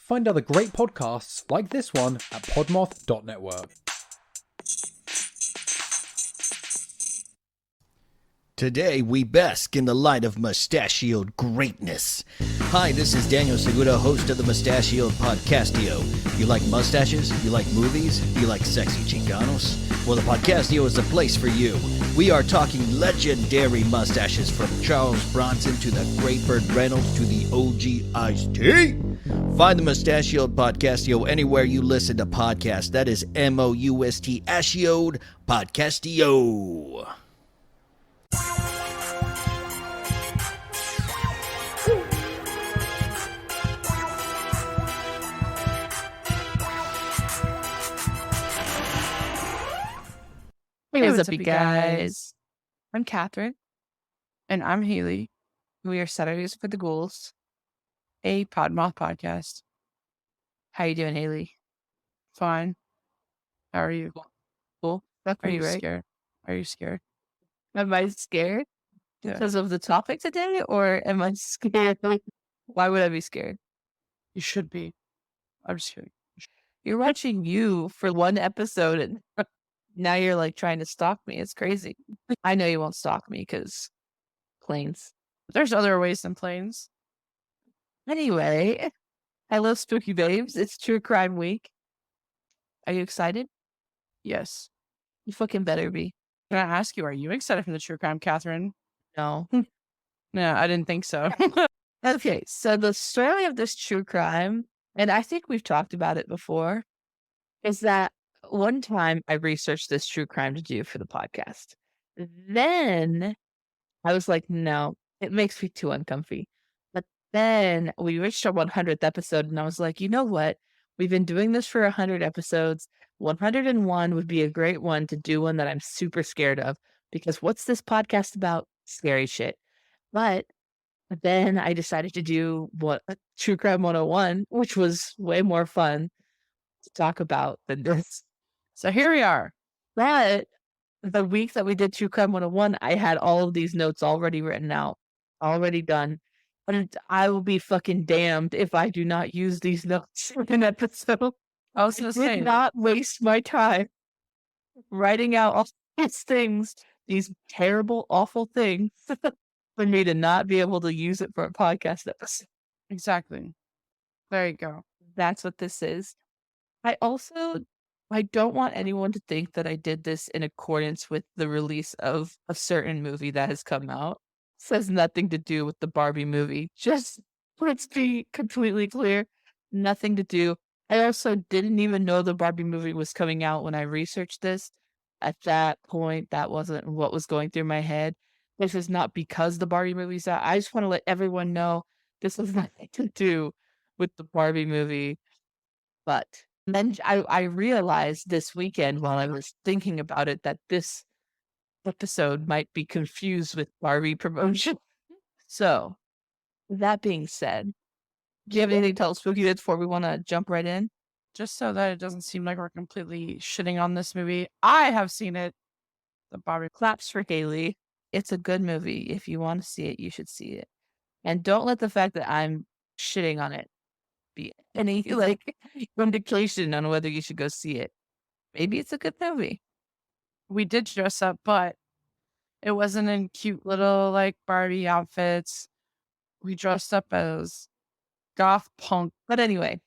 Find other great podcasts like this one at Podmoth.network. Today, we bask in the light of moustachioed greatness. Hi, this is Daniel Segura, host of the Moustachioed Podcastio. You like mustaches? You like movies? You like sexy Chicanos? Well, the Podcastio is the place for you. We are talking legendary mustaches from Charles Bronson to the Great Burt Reynolds to the OG Ice-T. Find the Moustachioed Podcastio anywhere you listen to podcasts. That is Moustachioed Podcastio. Hey, what's up, you guys? I'm Catherine. And I'm Haley. We are Saturdays for the Ghouls, a Podmoth podcast. How you doing, Haley? Fine. How are you? Cool. That's Are you right. scared? Are you scared? Am I scared Yeah. because of the topic today, or am I scared? Why would I be scared? You should be. I'm just kidding. You're watching you for one episode, and now you're like trying to stalk me. It's crazy. I know you won't stalk me because planes. There's other ways than planes. Anyway, I love spooky babes. It's True Crime Week. Are you excited? Yes. You fucking better be. Can I ask you, are you excited for the true crime, Catherine? No. No, I didn't think so. Okay, so the story of this true crime, and I think we've talked about it before, is that one time I researched this true crime to do for the podcast. Then I was like, no, it makes me too uncomfy. But then we reached our 100th episode, and I was like, you know what? We've been doing this for 100 episodes. 101 would be a great one to do one that I'm super scared of, because what's this podcast about? Scary shit. But then I decided to do True Crime 101, which was way more fun to talk about than this. So here we are. But the week that we did True Crime 101, I had all of these notes already written out, already done. But I will be fucking damned if I do not use these notes in an episode. I was I going to say, did not waste my time writing out all these things, these terrible, awful things, for me to not be able to use it for a podcast episode. exactly. There you go. That's what this is. I don't want anyone to think that I did this in accordance with the release of a certain movie that has come out. This has nothing to do with the Barbie movie. Just let's be completely clear. Nothing to do. I also didn't even know the Barbie movie was coming out when I researched this. At that point, that wasn't what was going through my head. This is not because the Barbie movie's out. I just want to let everyone know this has nothing to do with the Barbie movie. But then I realized this weekend while I was thinking about it that this episode might be confused with Barbie promotion. So, with that being said, do you have anything to tell Spooky Bits before we want to jump right in? Just so that it doesn't seem like we're completely shitting on this movie. I have seen it. The Barbie. Claps for Haley. It's a good movie. If you want to see it, you should see it. And don't let the fact that I'm shitting on it be any indication on whether you should go see it. Maybe it's a good movie. We did dress up, but it wasn't in cute little like Barbie outfits. We dressed up as goth punk. But anyway,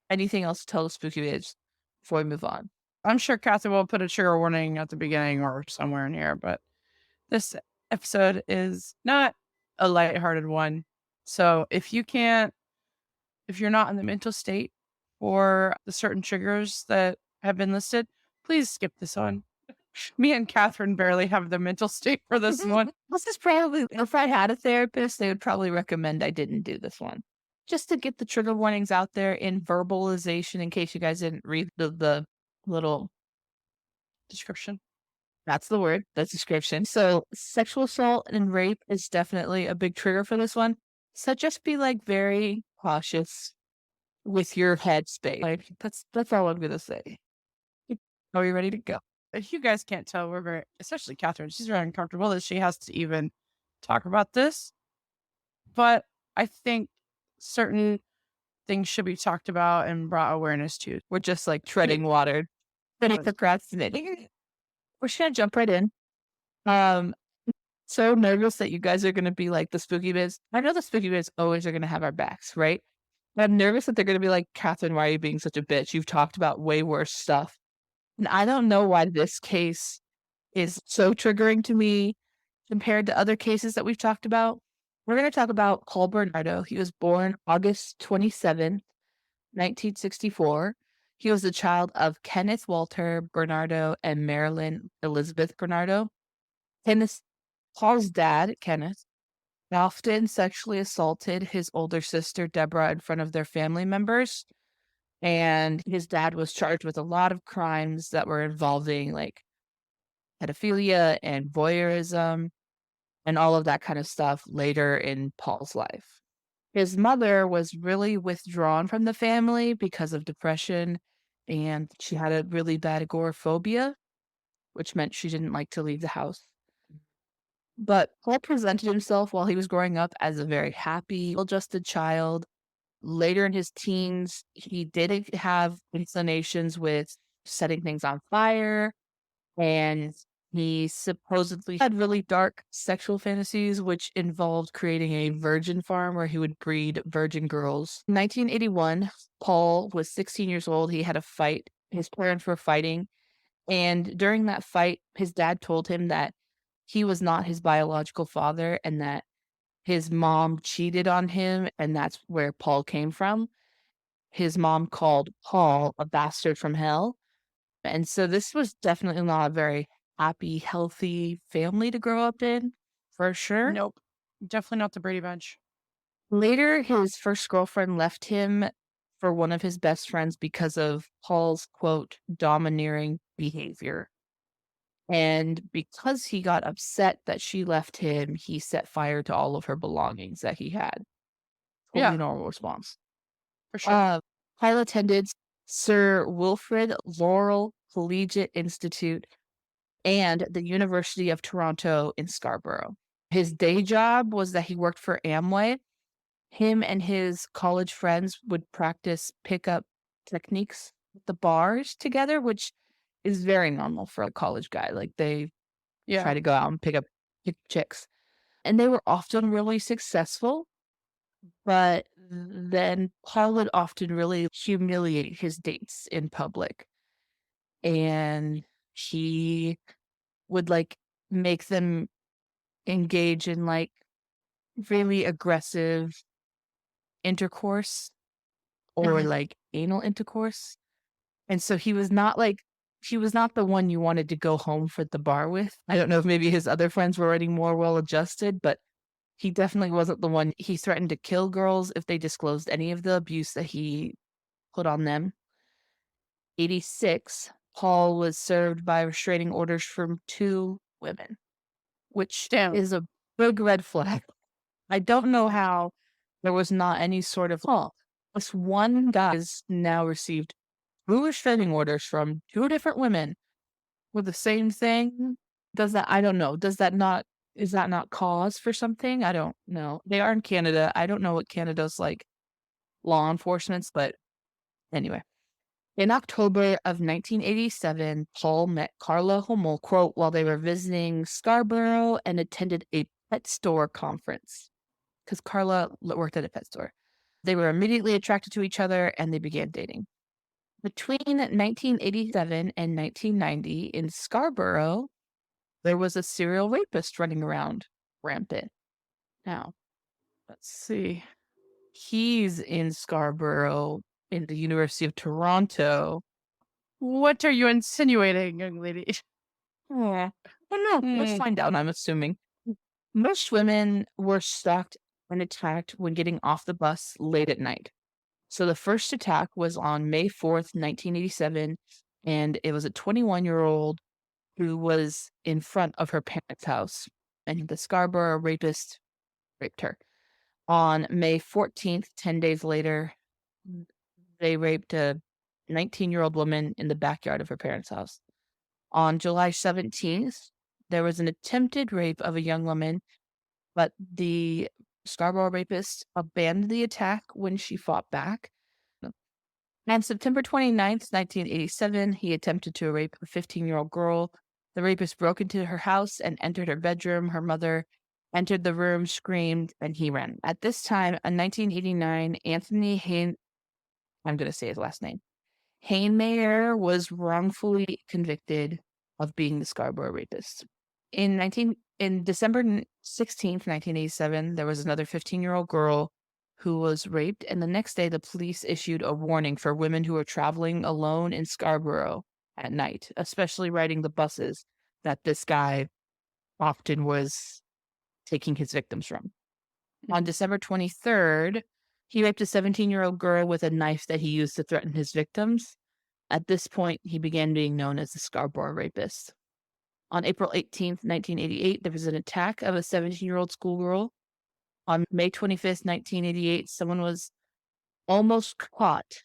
anything else to tell the Spooky Bits before we move on? I'm sure Catherine will put a trigger warning at the beginning or somewhere in here, but this episode is not a lighthearted one. So if you're not in the mental state for the certain triggers that have been listed, please skip this one. Me and Catherine barely have the mental state for this one. This is probably, if I had a therapist, they would probably recommend I didn't do this one. Just to get the trigger warnings out there in verbalization in case you guys didn't read the little Description. That's the word. That's description. So sexual assault and rape is definitely a big trigger for this one. So just be like very cautious with your headspace. Like that's all I'm gonna say. Are we ready to go? If you guys can't tell, we're very, especially Catherine, she's very uncomfortable that she has to even talk about this. But I think certain things should be talked about and brought awareness to. We're just like treading water, procrastinating. We're just gonna jump right in. So nervous that you guys are gonna be like the spooky biz. I know the spooky biz always are gonna have our backs, right? But I'm nervous that they're gonna be like, Catherine, why are you being such a bitch? You've talked about way worse stuff. And I don't know why this case is so triggering to me compared to other cases that we've talked about. We're going to talk about Paul Bernardo. He was born August 27th, 1964. He was the child of Kenneth Walter Bernardo and Marilyn Elizabeth Bernardo. Paul's dad, Kenneth, often sexually assaulted his older sister, Deborah, in front of their family members. And his dad was charged with a lot of crimes that were involving like pedophilia and voyeurism and all of that kind of stuff later in Paul's life. His mother was really withdrawn from the family because of depression, and she had a really bad agoraphobia, which meant she didn't like to leave the house. But Paul presented himself while he was growing up as a very happy, well-adjusted child. Later in his teens, he did have inclinations with setting things on fire, and he supposedly had really dark sexual fantasies, which involved creating a virgin farm where he would breed virgin girls. In 1981, Paul was 16 years old. He had a fight. His parents were fighting. And during that fight, his dad told him that he was not his biological father and that his mom cheated on him, and that's where Paul came from. His mom called Paul a bastard from hell. And so this was definitely not a very happy, healthy family to grow up in, for sure. Nope. Definitely not the Brady Bunch. Later, his first girlfriend left him for one of his best friends because of Paul's, quote, domineering behavior. And because he got upset that she left him, he set fire to all of her belongings that he had. Totally normal response. For sure. Karla attended Sir Wilfrid Laurel Collegiate Institute and the University of Toronto in Scarborough. His day job was that he worked for Amway. Him and his college friends would practice pickup techniques at the bars together, which is very normal for a college guy. Like they try to go out and pick chicks. And they were often really successful, but then Paul would often really humiliate his dates in public. And he would like make them engage in like really aggressive intercourse or like anal intercourse. And so he was not the one you wanted to go home for the bar with. I don't know if maybe his other friends were already more well adjusted, but he definitely wasn't the one. He threatened to kill girls if they disclosed any of the abuse that he put on them. 86, Paul was served by restraining orders from 2 women, which is a big red flag. I don't know how there was not any sort of law. This one guy has now received 2 restraining orders from 2 different women for the same thing. I don't know. Is that not cause for something? I don't know. They are in Canada. I don't know what Canada's like law enforcement's, but anyway. In October of 1987, Paul met Karla Holmolka while they were visiting Scarborough and attended a pet store conference because Karla worked at a pet store. They were immediately attracted to each other and they began dating. Between 1987 and 1990 in Scarborough, there was a serial rapist running around rampant. Now, let's see. He's in Scarborough in the University of Toronto. What are you insinuating, young lady? I don't know. Let's find out, I'm assuming. Most women were stalked and attacked when getting off the bus late at night. So the first attack was on May 4th, 1987, and it was a 21-year-old who was in front of her parents' house, and the Scarborough rapist raped her. On May 14th, 10 days later, they raped a 19-year-old woman in the backyard of her parents' house. On July 17th, there was an attempted rape of a young woman, but the Scarborough rapist abandoned the attack when she fought back. On September 29th, 1987, he attempted to rape a 15-year-old girl. The rapist broke into her house and entered her bedroom. Her mother entered the room, screamed, and he ran. At this time, in 1989, Anthony I'm going to say his last name, Heinmayer was wrongfully convicted of being the Scarborough rapist. In December 16th, 1987, there was another 15-year-old girl who was raped, and the next day the police issued a warning for women who were traveling alone in Scarborough at night, especially riding the buses that this guy often was taking his victims from. On December 23rd, he raped a 17-year-old girl with a knife that he used to threaten his victims. At this point, he began being known as the Scarborough rapist. On April 18th, 1988, there was an attack of a 17-year-old schoolgirl. On May 25th, 1988, someone was almost caught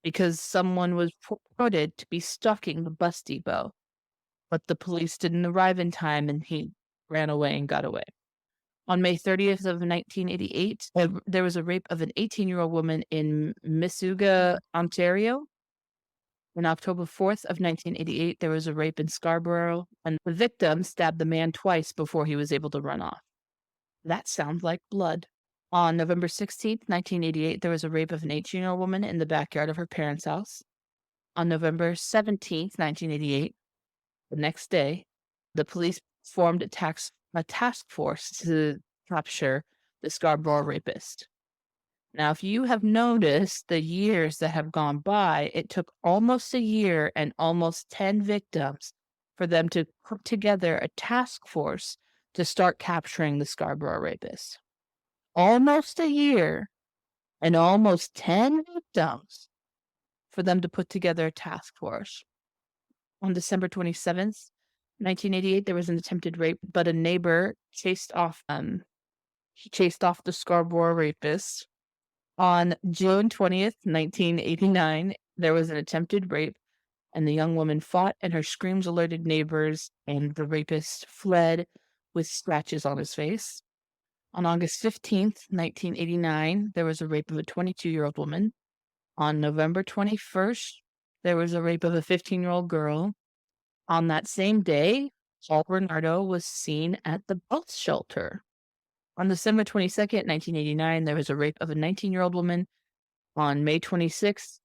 because someone was reported to be stalking the bus depot, but the police didn't arrive in time and he ran away and got away. On May 30th of 1988, there was a rape of an 18-year-old woman in Mississauga, Ontario. On October 4th of 1988, there was a rape in Scarborough, and the victim stabbed the man twice before he was able to run off. That sounds like blood. On November 16th, 1988, there was a rape of an 18-year-old woman in the backyard of her parents' house. On November 17th, 1988, the next day, the police formed a task force to capture the Scarborough rapist. Now, if you have noticed the years that have gone by, it took almost a year and almost 10 victims for them to put together a task force to start capturing the Scarborough rapist. Almost a year and almost 10 victims for them to put together a task force. On December 27th, 1988, there was an attempted rape, but a neighbor chased off the Scarborough rapist. On June 20th, 1989, there was an attempted rape, and the young woman fought, and her screams alerted neighbors, and the rapist fled with scratches on his face. On August 15th, 1989, there was a rape of a 22-year-old woman. On November 21st, there was a rape of a 15-year-old girl. On that same day, Bernardo was seen at the bus shelter. On December 22nd, 1989, there was a rape of a 19-year-old woman. On May 26th,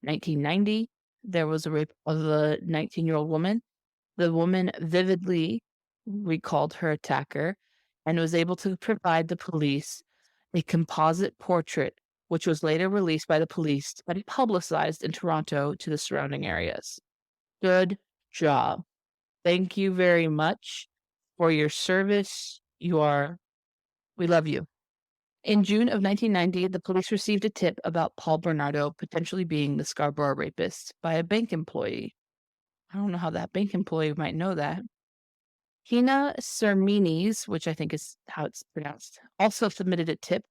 1990, there was a rape of a 19-year-old woman. The woman vividly recalled her attacker and was able to provide the police a composite portrait, which was later released by the police and publicized in Toronto to the surrounding areas. Good job. Thank you very much for your service. We love you. In June of 1990, the police received a tip about Paul Bernardo potentially being the Scarborough rapist by a bank employee. I don't know how that bank employee might know that. Hina Serminis, which I think is how it's pronounced, also submitted a tip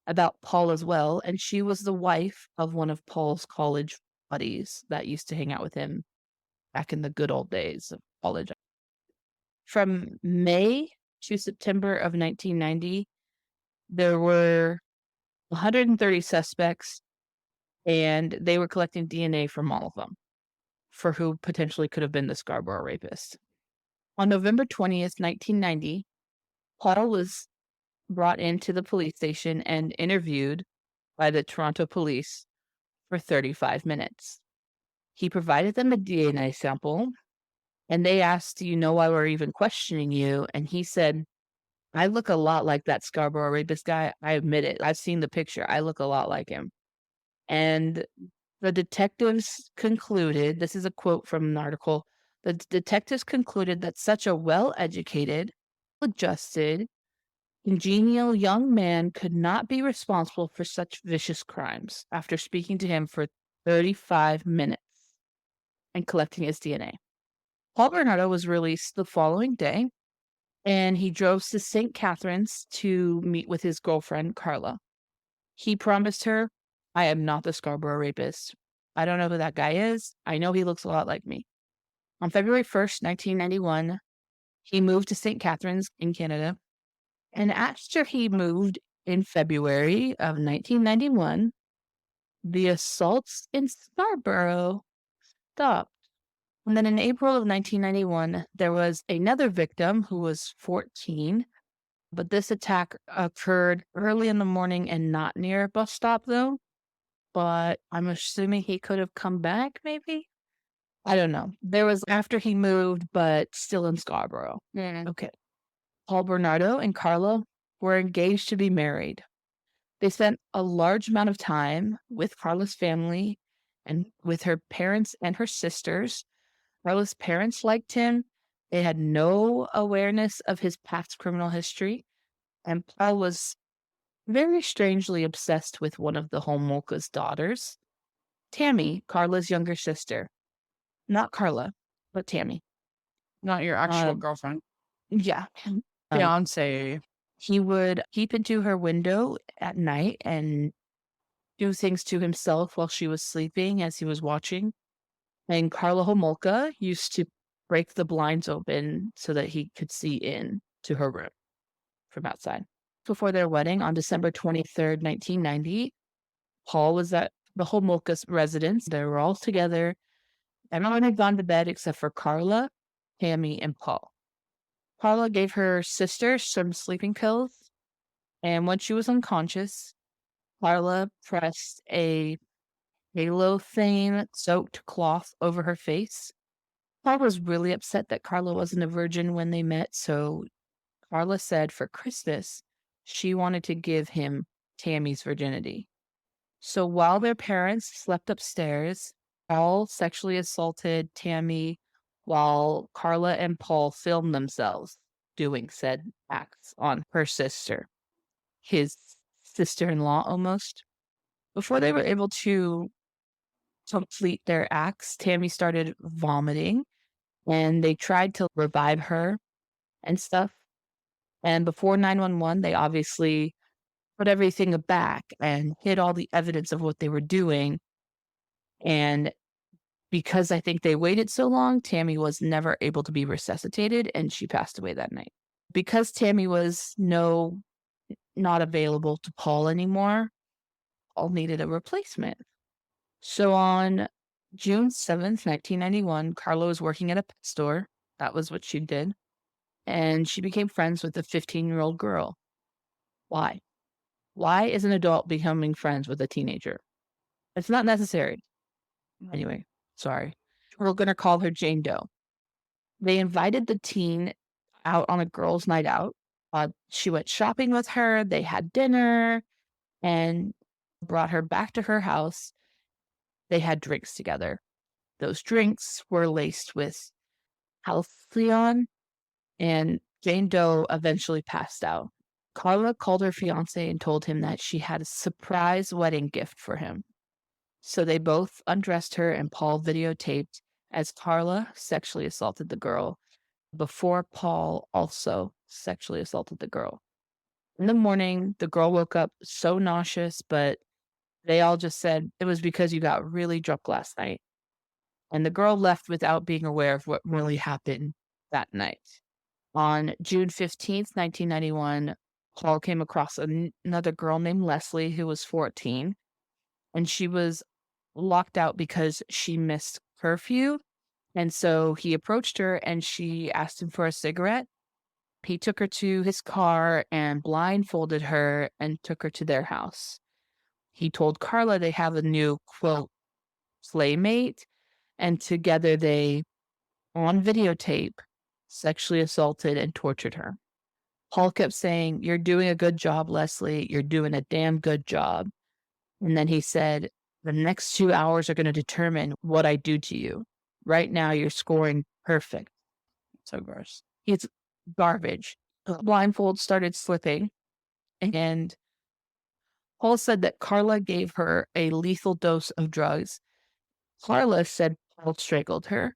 about Paul as well, and she was the wife of one of Paul's college buddies that used to hang out with him back in the good old days of college. From May to September of 1990, there were 130 suspects, and they were collecting DNA from all of them for who potentially could have been the Scarborough rapist. On November 20th, 1990, Paul was brought into the police station and interviewed by the Toronto police for 35 minutes. He provided them a DNA sample, and they asked, "Do you know why we're even questioning you?" And he said, "I look a lot like that Scarborough rapist guy. I admit it. I've seen the picture. I look a lot like him." And the detectives concluded, this is a quote from an article, the detectives concluded that such a well-educated, adjusted, congenial young man could not be responsible for such vicious crimes after speaking to him for 35 minutes and collecting his DNA. Paul Bernardo was released the following day, and he drove to St. Catharines to meet with his girlfriend, Karla. He promised her, "I am not the Scarborough rapist. I don't know who that guy is. I know he looks a lot like me." On February 1st, 1991, he moved to St. Catharines in Canada. And after he moved in February of 1991, the assaults in Scarborough stopped. And then in April of 1991, there was another victim who was 14, but this attack occurred early in the morning and not near a bus stop, though. But I'm assuming he could have come back, maybe? I don't know. There was after he moved, but still in Scarborough. Okay. Paul, Bernardo, and Karla were engaged to be married. They spent a large amount of time with Karla's family and with her parents and her sisters. Karla's parents liked him. They had no awareness of his past criminal history. And Paul was very strangely obsessed with one of the Holmolka's daughters, Tammy, Karla's younger sister. Not Karla, but Tammy. Not your actual girlfriend. Yeah. Fiance. He would peep into her window at night and do things to himself while she was sleeping as he was watching. And Karla Holmolka used to break the blinds open so that he could see in to her room from outside. Before their wedding on December 23rd, 1990, Paul was at the Holmolka's residence. They were all together. Everyone had gone to bed except for Karla, Tammy, and Paul. Karla gave her sister some sleeping pills, and when she was unconscious, Karla pressed a halothane-soaked cloth over her face. Paul was really upset that Karla wasn't a virgin when they met, so Karla said for Christmas, she wanted to give him Tammy's virginity. So while their parents slept upstairs, Paul sexually assaulted Tammy while Karla and Paul filmed themselves doing said acts on her sister, his sister-in-law almost. Before they were able to complete their acts, Tammy started vomiting, and they tried to revive her and stuff. And before 911, they obviously put everything back and hid all the evidence of what they were doing. And because I think they waited so long, Tammy was never able to be resuscitated, and she passed away that night. Because Tammy was not available to Paul anymore, Paul needed a replacement. So on June 7th, 1991, Karla was working at a pet store. That was what she did. And she became friends with a 15-year-old girl. Why? Why is an adult becoming friends with a teenager? It's not necessary. Anyway, sorry. We're going to call her Jane Doe. They invited the teen out on a girls' night out. She went shopping with her. They had dinner and brought her back to her house. They had drinks together. Those drinks were laced with halcyon, and Jane Doe eventually passed out. Karla called her fiancé and told him that she had a surprise wedding gift for him. So they both undressed her, and Paul videotaped as Karla sexually assaulted the girl before Paul also sexually assaulted the girl. In the morning, the girl woke up so nauseous, but they all just said it was because you got really drunk last night. And the girl left without being aware of what really happened that night. On June 15th, 1991, Paul came across another girl named Leslie who was 14, and she was locked out because she missed curfew. And so he approached her and she asked him for a cigarette. He took her to his car and blindfolded her and took her to their house. He told Karla they have a new, quote, playmate, and together they, on videotape, sexually assaulted and tortured her. Paul kept saying, "You're doing a good job, Leslie. You're doing a damn good job." And then he said, "The next 2 hours are going to determine what I do to you. Right now, you're scoring perfect." So gross. It's garbage. The blindfold started slipping, and Paul said that Karla gave her a lethal dose of drugs. Karla said Paul strangled her,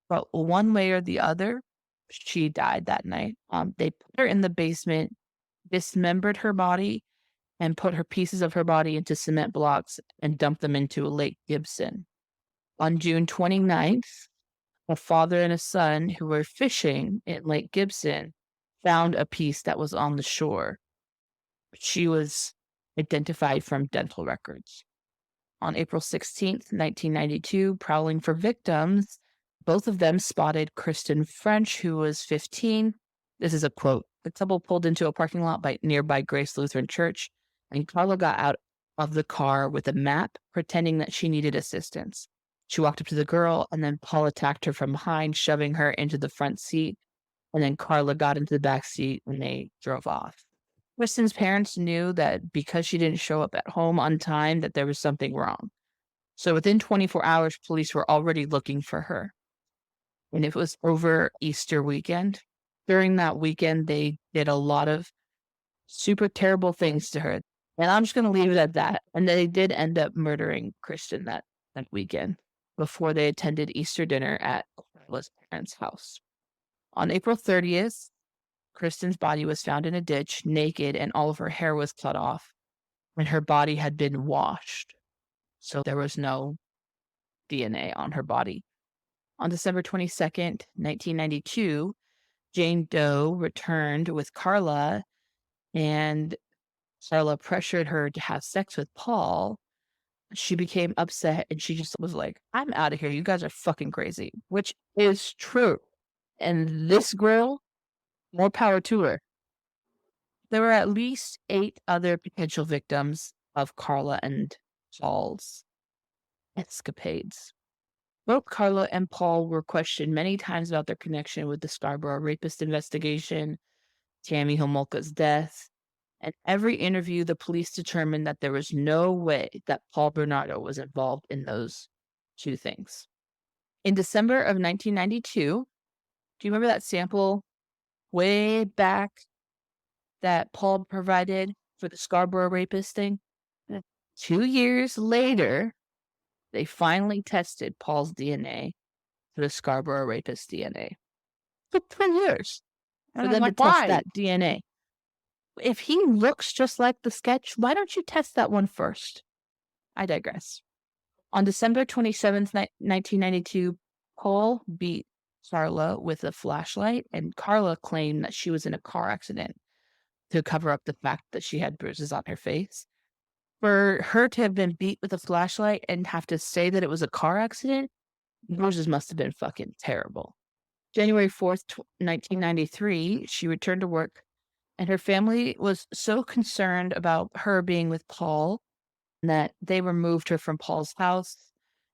but one way or the other, she died that night. They put her in the basement, dismembered her body, and put her pieces of her body into cement blocks and dumped them into Lake Gibson. On June 29th, a father and a son who were fishing in Lake Gibson found a piece that was on the shore. She was identified from dental records. On April 16th, 1992, prowling for victims, both of them spotted Kristen French, who was 15. This is a quote. The couple pulled into a parking lot by nearby Grace Lutheran Church, and Karla got out of the car with a map, pretending that she needed assistance. She walked up to the girl, and then Paul attacked her from behind, shoving her into the front seat, and then Karla got into the back seat and they drove off. Kristen's parents knew that because she didn't show up at home on time, that there was something wrong. So within 24 hours, police were already looking for her. And it was over Easter weekend. During that weekend, they did a lot of super terrible things to her. And I'm just going to leave it at that. And they did end up murdering Kristen that weekend before they attended Easter dinner at Karla's parents' house. On April 30th, Kristen's body was found in a ditch, naked, and all of her hair was cut off, and her body had been washed. So there was no DNA on her body. On December 22nd, 1992, Jane Doe returned with Karla, and Karla pressured her to have sex with Paul. She became upset, and she just was like, I'm out of here. You guys are fucking crazy, which is true. And this girl, more power to her. There were at least 8 other potential victims of Karla and Paul's escapades. Both Karla and Paul were questioned many times about their connection with the Scarborough rapist investigation, Tammy Holmolka's death. In every interview, the police determined that there was no way that Paul Bernardo was involved in those 2 things. In December of 1992, do you remember that sample way back that Paul provided for the Scarborough rapist thing? 2 years later, they finally tested Paul's DNA for the Scarborough rapist DNA. It took 10 years for them to test that DNA. If he looks just like the sketch, why don't you test that one first? I digress. On December 27th, 1992, Paul beat Karla with a flashlight, and Karla claimed that she was in a car accident to cover up the fact that she had bruises on her face. For her to have been beat with a flashlight and have to say that it was a car accident, bruises must have been fucking terrible. January 4th, 1993, she returned to work, and her family was so concerned about her being with Paul that they removed her from Paul's house,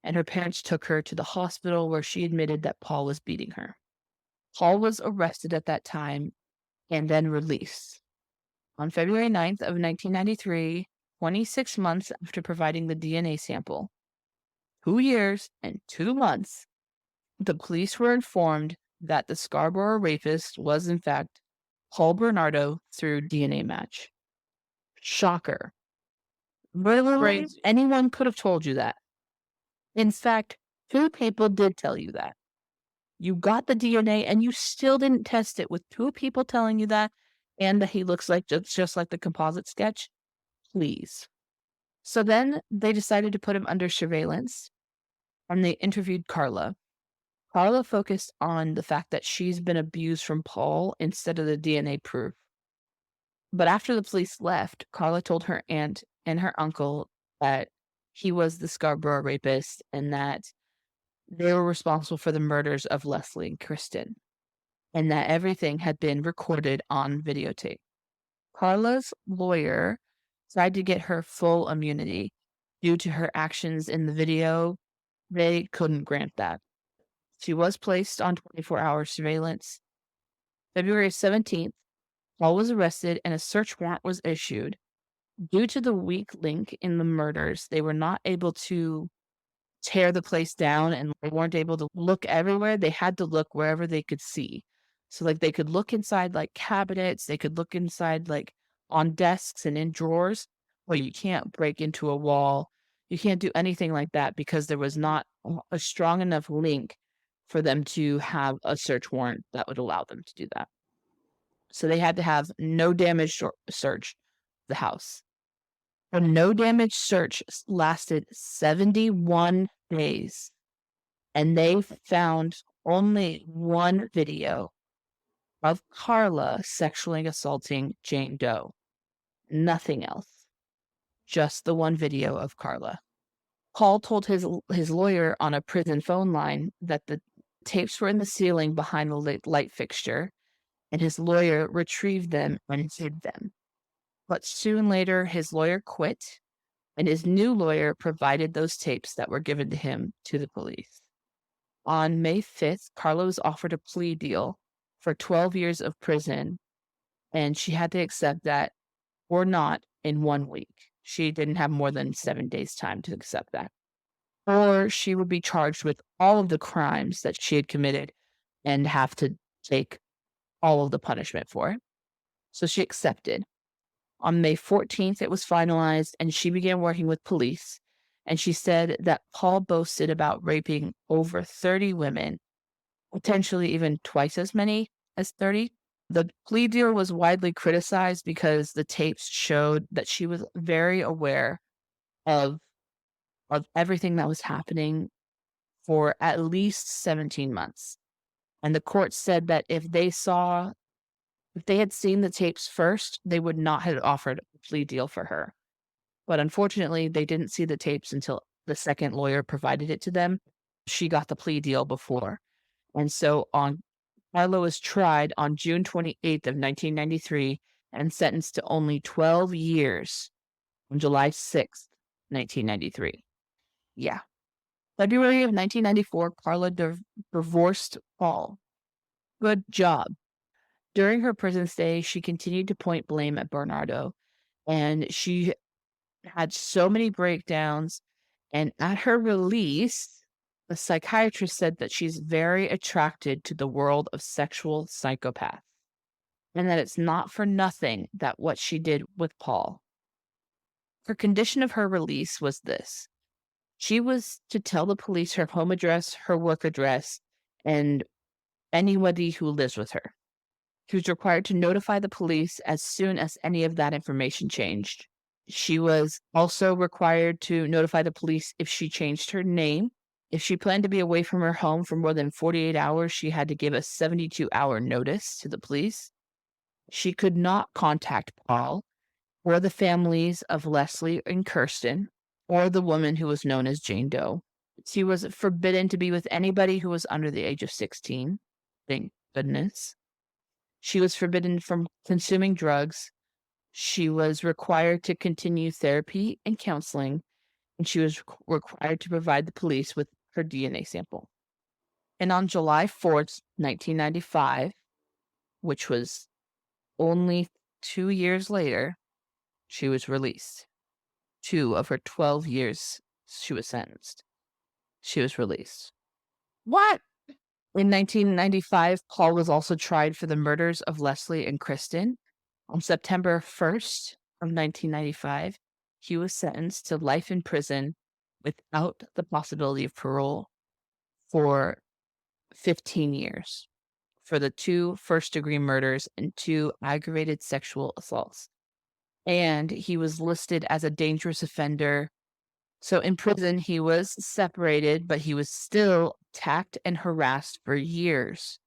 and her parents took her to the hospital where she admitted that Paul was beating her. Paul was arrested at that time and then released. On February 9th of 1993, 26 months after providing the DNA sample, 2 years and 2 months, the police were informed that the Scarborough rapist was, in fact, Paul Bernardo through DNA match. Shocker. Literally, anyone could have told you that. In fact, 2 people did tell you that. You got the DNA and you still didn't test it with 2 people telling you that and that he looks like just like the composite sketch. Please. So then they decided to put him under surveillance, and they interviewed Karla. Karla focused on the fact that she's been abused from Paul instead of the DNA proof. But after the police left, Karla told her aunt and her uncle that he was the Scarborough rapist and that they were responsible for the murders of Leslie and Kristen, and that everything had been recorded on videotape. Karla's lawyer tried to get her full immunity. Due to her actions in the video, they couldn't grant that. She was placed on 24-hour surveillance. February 17th, Paul was arrested and a search warrant was issued. Due to the weak link in the murders, they were not able to tear the place down and they weren't able to look everywhere. They had to look wherever they could see. So like they could look inside like cabinets, they could look inside like on desks and in drawers, but you can't break into a wall. You can't do anything like that because there was not a strong enough link for them to have a search warrant that would allow them to do that. So they had to have no damage search the house. A no damage search lasted 71 days, and they found only one video of Karla sexually assaulting Jane Doe. Nothing else. Just the one video of Karla. Paul told his lawyer on a prison phone line that the tapes were in the ceiling behind the light fixture, and his lawyer retrieved them and hid them. But soon later, his lawyer quit, and his new lawyer provided those tapes that were given to him to the police. On May 5th, Karla was offered a plea deal for 12 years of prison, and she had to accept that or not in 1 week. She didn't have more than 7 days' time to accept that. Or she would be charged with all of the crimes that she had committed and have to take all of the punishment for it. So she accepted. On May 14th, it was finalized, and she began working with police. And she said that Paul boasted about raping over 30 women, potentially even twice as many as 30. The plea deal was widely criticized because the tapes showed that she was very aware of everything that was happening for at least 17 months. And the court said that if they had seen the tapes first, they would not have offered a plea deal for her. But unfortunately, they didn't see the tapes until the second lawyer provided it to them. She got the plea deal before. And so Karla was tried on June 28th of 1993 and sentenced to only 12 years on July 6th, 1993. Yeah. February of 1994, Karla divorced Paul. Good job. During her prison stay, she continued to point blame at Bernardo, and she had so many breakdowns. And at her release, the psychiatrist said that she's very attracted to the world of sexual psychopaths, and that it's not for nothing that what she did with Paul. Her condition of her release was this. She was to tell the police her home address, her work address, and anybody who lives with her. She was required to notify the police as soon as any of that information changed. She was also required to notify the police if she changed her name. If she planned to be away from her home for more than 48 hours, she had to give a 72-hour notice to the police. She could not contact Paul or the families of Leslie and Kirsten or the woman who was known as Jane Doe. She was forbidden to be with anybody who was under the age of 16. Thank goodness. She was forbidden from consuming drugs. She was required to continue therapy and counseling, and she was required to provide the police with her DNA sample. And on July 4th, 1995, which was only 2 years later, she was released. 2 of her 12 years she was sentenced. She was released. What? In 1995, Paul was also tried for the murders of Leslie and Kristen. On September 1st of 1995, he was sentenced to life in prison without the possibility of parole for 15 years for the 2 first-degree murders and 2 aggravated sexual assaults. And he was listed as a dangerous offender. So in prison, he was separated, but he was still attacked and harassed for years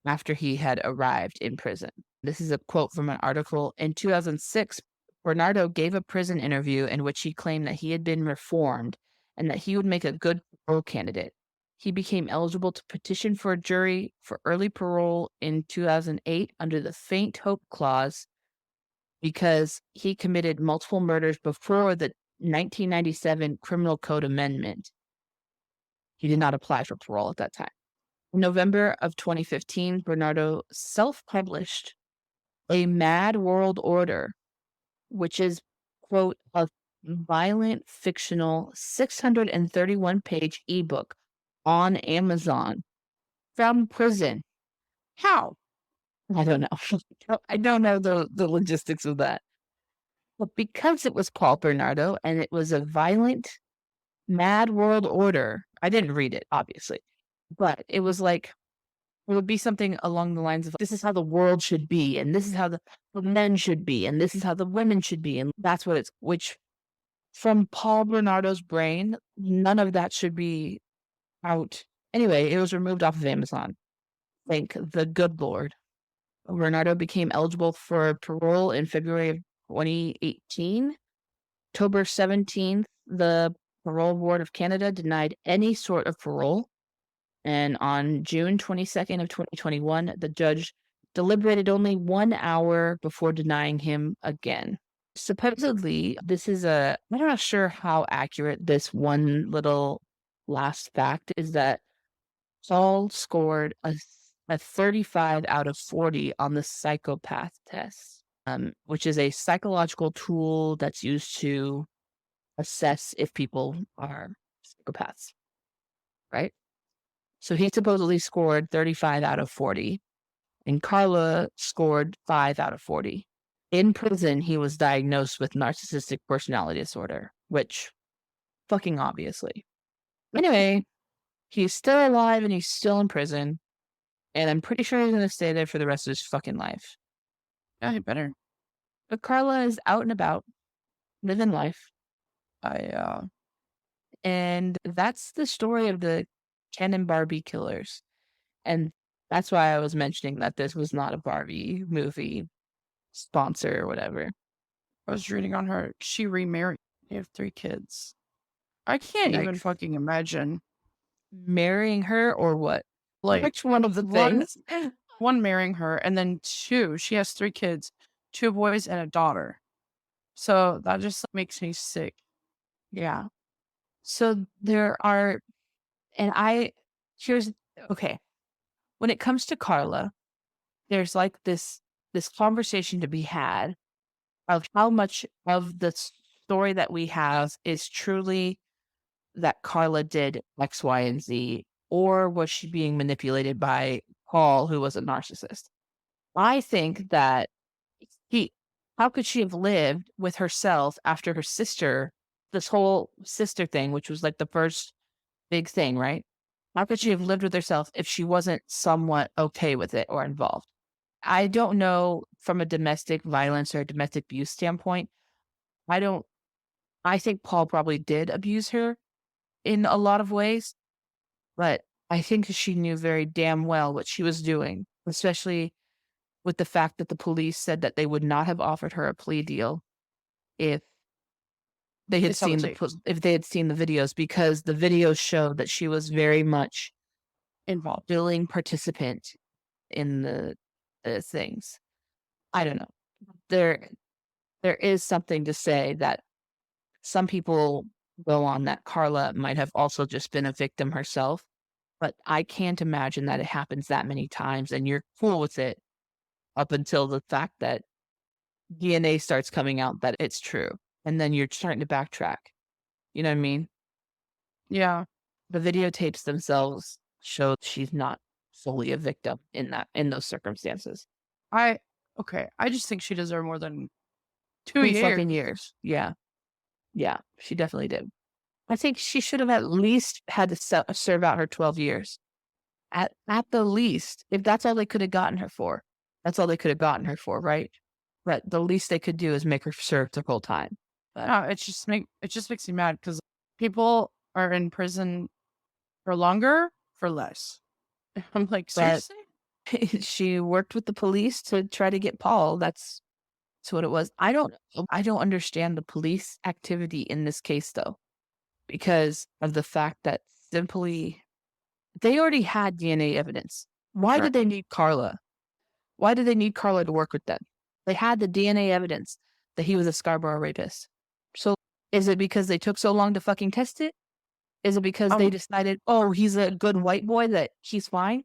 after he had arrived in prison. This is a quote from an article. In 2006, Bernardo gave a prison interview in which he claimed that he had been reformed and that he would make a good parole candidate. He became eligible to petition for a jury for early parole in 2008 under the faint hope clause because he committed multiple murders before the 1997 Criminal Code Amendment. He did not apply for parole at that time. In November of 2015, Bernardo self-published A Mad World Order, which is, quote, a violent, fictional 631-page ebook on Amazon from prison. How? I don't know. I don't know the logistics of that. But because it was Paul Bernardo and it was a violent, mad world order, I didn't read it, obviously, but it was like, it would be something along the lines of, this is how the world should be, and this is how the men should be, and this is how the women should be, and that's what it's, which from Paul Bernardo's brain, none of that should be out. Anyway, it was removed off of Amazon. Thank the good Lord. Bernardo became eligible for parole in February of 2018. October 17th, the Parole Board of Canada denied any sort of parole. And on June 22nd of 2021, the judge deliberated only 1 hour before denying him again. Supposedly, I'm not sure how accurate this one little last fact is, that Paul scored a 35 out of 40 on the psychopath test, which is a psychological tool that's used to assess if people are psychopaths, right? So he supposedly scored 35 out of 40, and Karla scored 5 out of 40. In prison, he was diagnosed with narcissistic personality disorder, which fucking obviously. Anyway, he's still alive and he's still in prison, and I'm pretty sure he's going to stay there for the rest of his fucking life. Yeah, he better. But Karla is out and about, living life. And that's the story of the Ken and Barbie killers. And that's why I was mentioning that this was not a Barbie movie sponsor or whatever. I was reading on her. She remarried. They have 3 kids. I can't even fucking imagine. Marrying her or what? Like, which one of the things? One marrying her, and then 2, she has 3 kids, 2 boys and a daughter. So that just makes me sick. Yeah. So there are, okay. When it comes to Karla, there's like this conversation to be had of how much of the story that we have is truly that Karla did X, Y, and Z, or was she being manipulated by Paul, who was a narcissist? I think that how could she have lived with herself after her sister, this whole sister thing, which was like the first big thing, right? How could she have lived with herself if she wasn't somewhat okay with it or involved? I don't know from a domestic violence or domestic abuse standpoint. I think Paul probably did abuse her in a lot of ways, but I think she knew very damn well what she was doing, especially with the fact that the police said that they would not have offered her a plea deal if they had seen the videos, because the videos showed that she was very much involved, willing participant in the things. I don't know. There is something to say that some people go on that Karla might have also just been a victim herself, but I can't imagine that it happens that many times and you're cool with it up until the fact that DNA starts coming out that it's true. And then you're starting to backtrack. You know what I mean? Yeah. The videotapes themselves show she's not fully a victim in those circumstances. I just think she deserved more than 2 fucking years. Yeah. Yeah, she definitely did. I think she should have at least had to serve out her 12 years. At the least, if that's all they could have gotten her for. That's all they could have gotten her for, right? But the least they could do is make her serve the whole time. But no, it just makes me mad because people are in prison for longer, for less. I'm like, seriously? She worked with the police to try to get Paul. That's what it was. I don't understand the police activity in this case, though, because of the fact that simply they already had DNA evidence. Why did they need Karla? Why did they need Karla to work with them? They had the DNA evidence that he was a Scarborough rapist. So is it because they took so long to fucking test it? Is it because they decided, oh, he's a good white boy, that he's fine?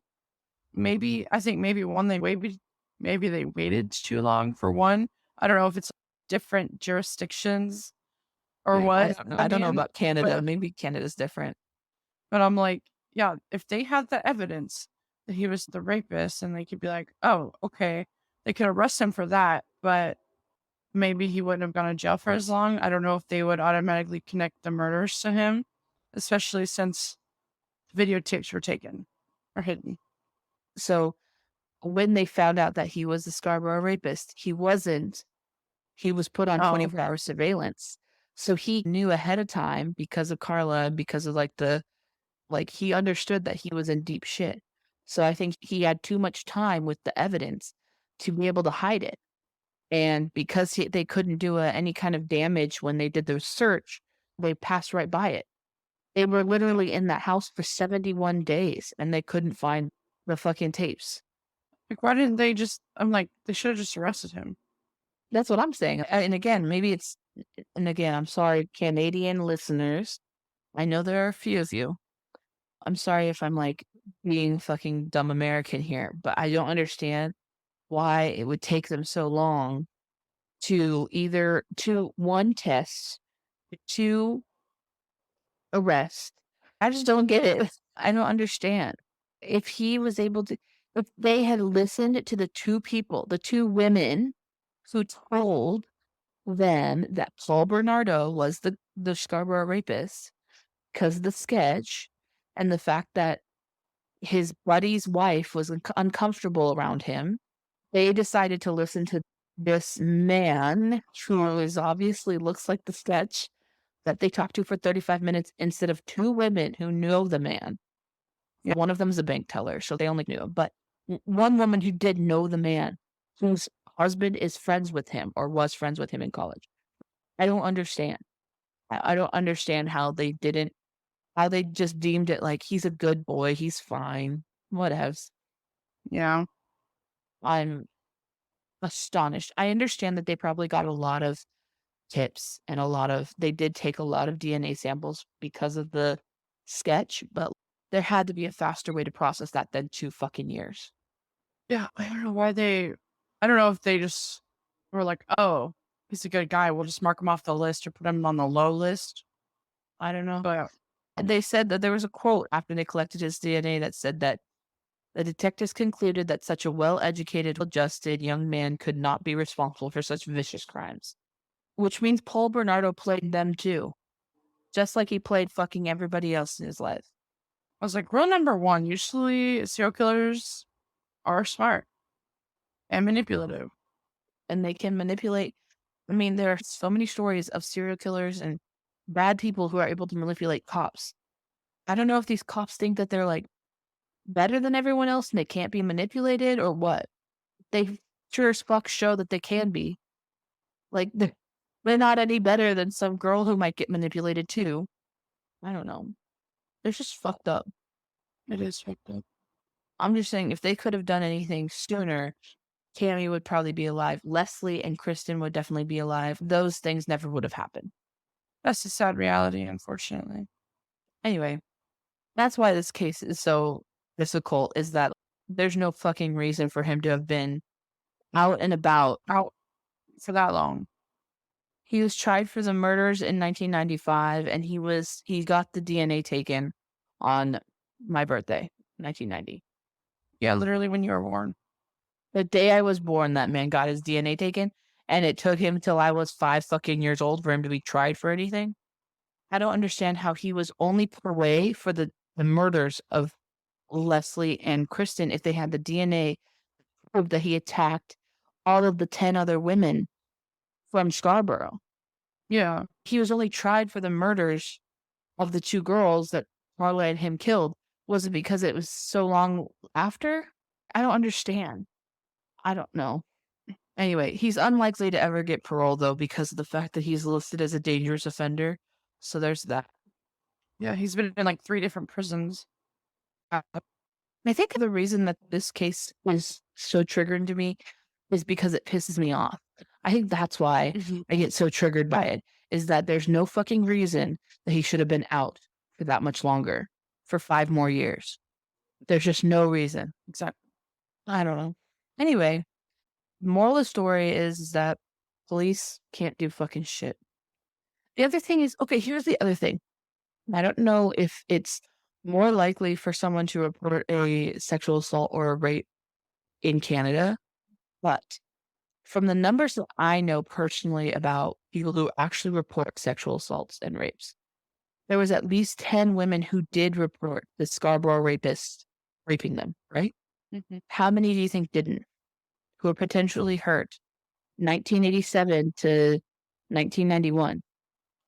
I think maybe they waited too long for one. I don't know if it's different jurisdictions or what. I don't know about Canada. Maybe Canada's different. But I'm like, yeah, if they had the evidence that he was the rapist, and they could be like, oh, okay, they could arrest him for that, but maybe he wouldn't have gone to jail for as long. I don't know if they would automatically connect the murders to him, especially since videotapes were taken or hidden. So when they found out that he was the Scarborough rapist, he wasn't. He was put on 24-hour surveillance. So he knew ahead of time because of Karla, because of he understood that he was in deep shit. So I think he had too much time with the evidence to be able to hide it. And because they couldn't do any kind of damage when they did their search, they passed right by it. They were literally in that house for 71 days and they couldn't find the fucking tapes. Like, why didn't they just, I'm like, they should have just arrested him. That's what I'm saying. And again, I'm sorry, Canadian listeners. I know there are a few of you. I'm sorry if I'm like being fucking dumb American here, but I don't understand why it would take them so long to one, test, two, arrest. I just don't get it. I don't understand. If they had listened to the two women who told them that Paul Bernardo was the Scarborough rapist, because of the sketch and the fact that his buddy's wife was uncomfortable around him, they decided to listen to this man who obviously looks like the sketch that they talked to for 35 minutes instead of two women who know the man. Yeah. One of them is a bank teller, so they only knew him. But one woman who did know the man, whose husband is friends with him or was friends with him in college. I don't understand. I don't understand how they just deemed it like he's a good boy, he's fine, whatevs. Yeah. I'm astonished. I understand that they probably got a lot of tips and they did take a lot of DNA samples because of the sketch, but there had to be a faster way to process that than 2 fucking years. Yeah, I don't know why I don't know if they just were like, oh, he's a good guy, we'll just mark him off the list or put him on the low list. I don't know. But they said that there was a quote after they collected his DNA that said that the detectives concluded that such a well-educated, adjusted young man could not be responsible for such vicious crimes. Which means Paul Bernardo played them too. Just like he played fucking everybody else in his life. I was like, rule number 1, usually serial killers are smart and manipulative. And they can manipulate. I mean, there are so many stories of serial killers and bad people who are able to manipulate cops. I don't know if these cops think that they're like better than everyone else and they can't be manipulated or what. They sure as fuck show that they can be. Like, they're not any better than some girl who might get manipulated too. I don't know. They're just fucked up. It is fucked up. I'm just saying, if they could have done anything sooner, Tammy would probably be alive. Leslie and Kristen would definitely be alive. Those things never would have happened. That's the sad reality, unfortunately. Anyway, that's why this case is so difficult, is that there's no fucking reason for him to have been out and about out for that long. He was tried for the murders in 1995, and he got the DNA taken on my birthday, 1990. Yeah, literally when you were born. The day I was born, that man got his DNA taken, and it took him till I was 5 fucking years old for him to be tried for anything. I don't understand how he was only put away for the murders of Leslie and Kristen if they had the DNA proof that he attacked all of the 10 other women from Scarborough. Yeah. He was only tried for the murders of the 2 girls that Karla and him killed. Was it because it was so long after? I don't understand. I don't know. Anyway, he's unlikely to ever get parole, though, because of the fact that he's listed as a dangerous offender. So there's that. Yeah, he's been in like 3 different prisons. I think the reason that this case is so triggering to me is because it pisses me off. I think that's why I get so triggered by it, is that there's no fucking reason that he should have been out for that much longer, for 5 more years. There's just no reason. Exactly. I don't know. Anyway, moral of the story is that police can't do fucking shit. The other thing is, okay, here's the other thing. I don't know if it's more likely for someone to report a sexual assault or a rape in Canada, but from the numbers that I know personally about people who actually report sexual assaults and rapes, there was at least 10 women who did report the Scarborough rapist raping them, right? Mm-hmm. How many do you think didn't? Who were potentially hurt 1987 to 1991?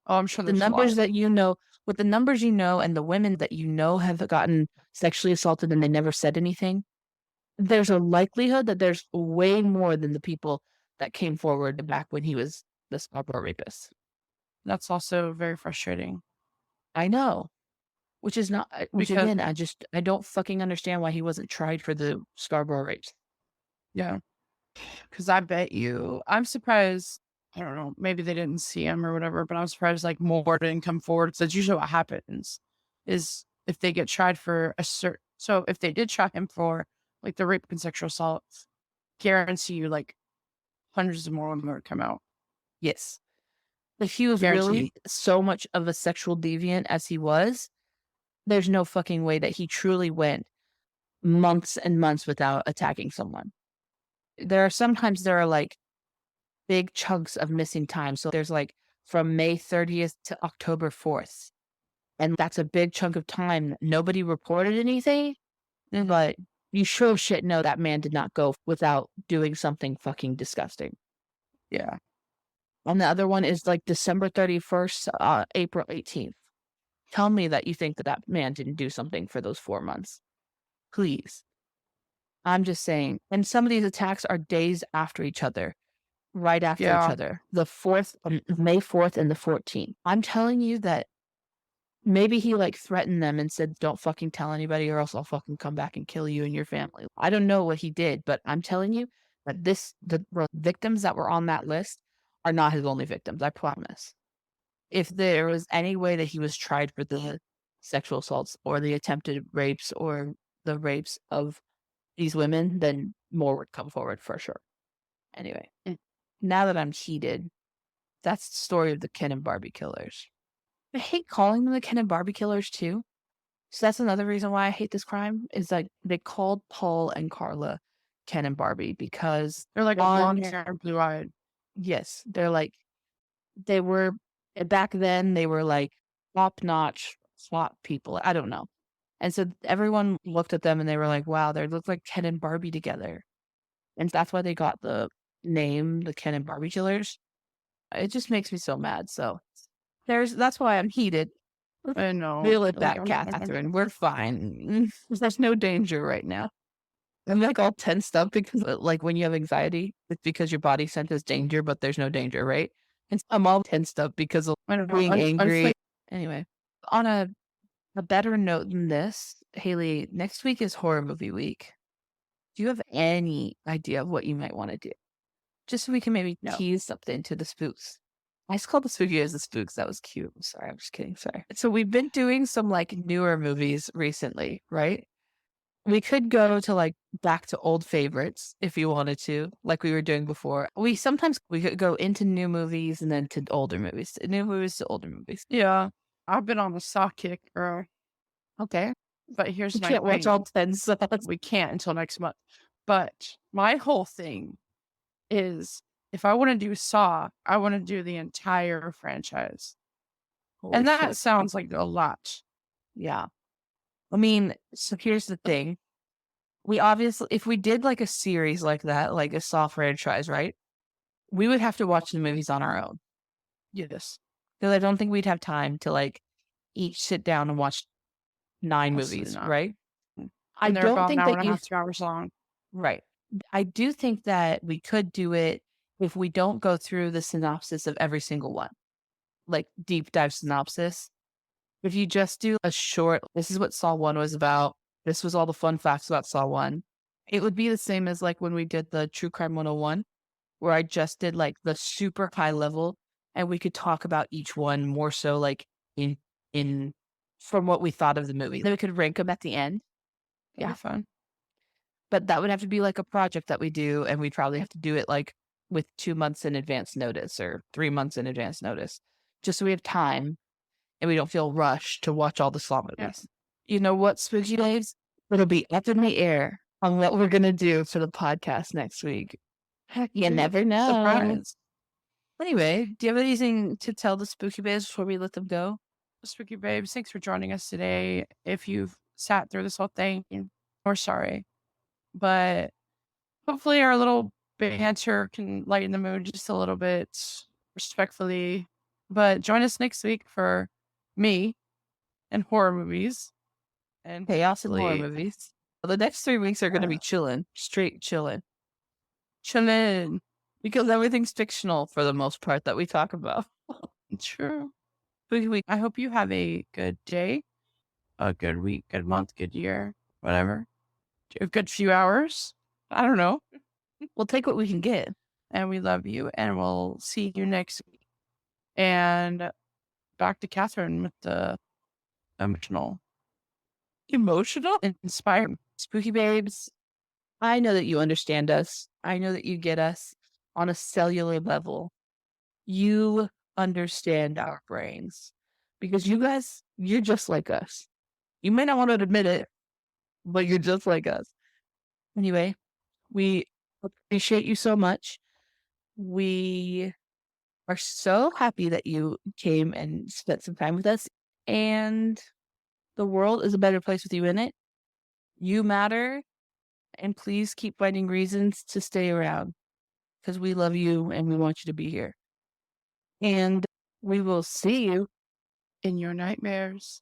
Oh, I'm sure The there's numbers that you know, with the numbers you know and the women that you know have gotten sexually assaulted and they never said anything, there's a likelihood that there's way more than the people that came forward back when he was the Scarborough rapist. That's also very frustrating. I know. Which is not, which Because again, I don't fucking understand why he wasn't tried for the Scarborough rapes. yeah, because I bet you, I'm surprised. I don't know, maybe they didn't see him or whatever, but I'm surprised like more didn't come forward. Because that's usually what happens is if they get tried for a certain. So if they did try him for like the rape and sexual assault, guarantee you like hundreds of more women would come out. Yes. If he was Guaranteed. really so much of a sexual deviant as he was, there's no fucking way that he truly went months and months without attacking someone. There are like big chunks of missing time. So there's like from May 30th to October 4th. And that's a big chunk of time. Nobody reported anything, but you sure shit know that man did not go without doing something fucking disgusting. Yeah. And the other one is like December 31st, April 18th. Tell me that you think that that man didn't do something for those 4 months. Please. I'm just saying. And some of these attacks are days after each other, right after each other. The 4th, May 4th and the 14th. I'm telling you that maybe he like threatened them and said, don't fucking tell anybody or else I'll fucking come back and kill you and your family. I don't know what he did, but I'm telling you that the victims that were on that list are not his only victims. I promise. If there was any way that he was tried for the sexual assaults or the attempted rapes or the rapes of these women, then more would come forward for sure. Anyway, now that I'm heated, that's the story of the Ken and Barbie killers. I hate calling them the Ken and Barbie killers too. So that's another reason why I hate this crime is like they called Paul and Karla Ken and Barbie because they're like blonde hair, blue eyed. Yes, they're like, they were, back then they were like top-notch SWAT people. I don't know. And so everyone looked at them and they were like, wow, they look like Ken and Barbie together. And that's why they got the name, the Ken and Barbie killers. It just makes me so mad. So that's why I'm heated. I know. Feel it back, Catherine. We're fine. There's no danger right now. I'm like all tensed up because like when you have anxiety, it's because your body senses danger, but there's no danger, right? And so I'm all tensed up because of being angry. Anyway, on a better note than this, Haley, next week is horror movie week. Do you have any idea of what you might want to do? Just so we can maybe tease something to the spooks. I just called the spooky as the spooks. That was cute. I'm sorry. I'm just kidding. Sorry. So we've been doing some like newer movies recently, right? We could go to like back to old favorites if you wanted to, like we were doing before. We could go into new movies and then to older movies, new movies to older movies. Yeah. I've been on a Saw kick, girl. Okay. But here's my can't watch all 10 Saws. We can't until next month. But my whole thing is if I want to do Saw, I want to do the entire franchise. And that sounds like a lot. Yeah. I mean, so here's the thing. We obviously, if we did like a series like that, like a Saw franchise, right? We would have to watch the movies on our own. Yes. Because I don't think we'd have time to like each sit down and watch 9 movies, right? I don't think that you 2 hours long. Right. I do think that we could do it if we don't go through the synopsis of every single one, like deep dive synopsis. If you just do a short, this is what Saw 1 was about. This was all the fun facts about Saw 1. It would be the same as like when we did the True Crime 101, where I just did like the super high level and we could talk about each one more so like in from what we thought of the movie. Then we could rank them at the end. Yeah. Fun. But that would have to be like a project that we do, and we'd probably have to do it like with 2 months in advance notice or 3 months in advance notice, just so we have time and we don't feel rushed to watch all the Saw movies. Yes. You know what, Spooky Babes? It'll be up in the air on what we're going to do for the podcast next week. Heck, you never know. Surprise. Anyway, do you have anything to tell the Spooky Babes before we let them go? Spooky Babes, thanks for joining us today. If you've sat through this whole thing, we're sorry. But hopefully our little banter can lighten the mood just a little bit, respectfully. But join us next week for me and horror movies. And chaos and horror movies. Well, the next 3 weeks are going to be chilling. Straight chilling. Chilling. Because everything's fictional for the most part that we talk about. True. I hope you have a good day, a good week, good month, good year, whatever. A good few hours. I don't know. We'll take what we can get. And we love you. And we'll see you next week. And back to Catherine with the emotional, inspired. Spooky babes, I know that you understand us. I know that you get us on a cellular level. You understand our brains because you guys, you're just like us. You may not want to admit it, but you're just like us. Anyway, we appreciate you so much. We are so happy that you came and spent some time with us. And the world is a better place with you in it. You matter. And please keep finding reasons to stay around because we love you and we want you to be here. And we will see you In your nightmares.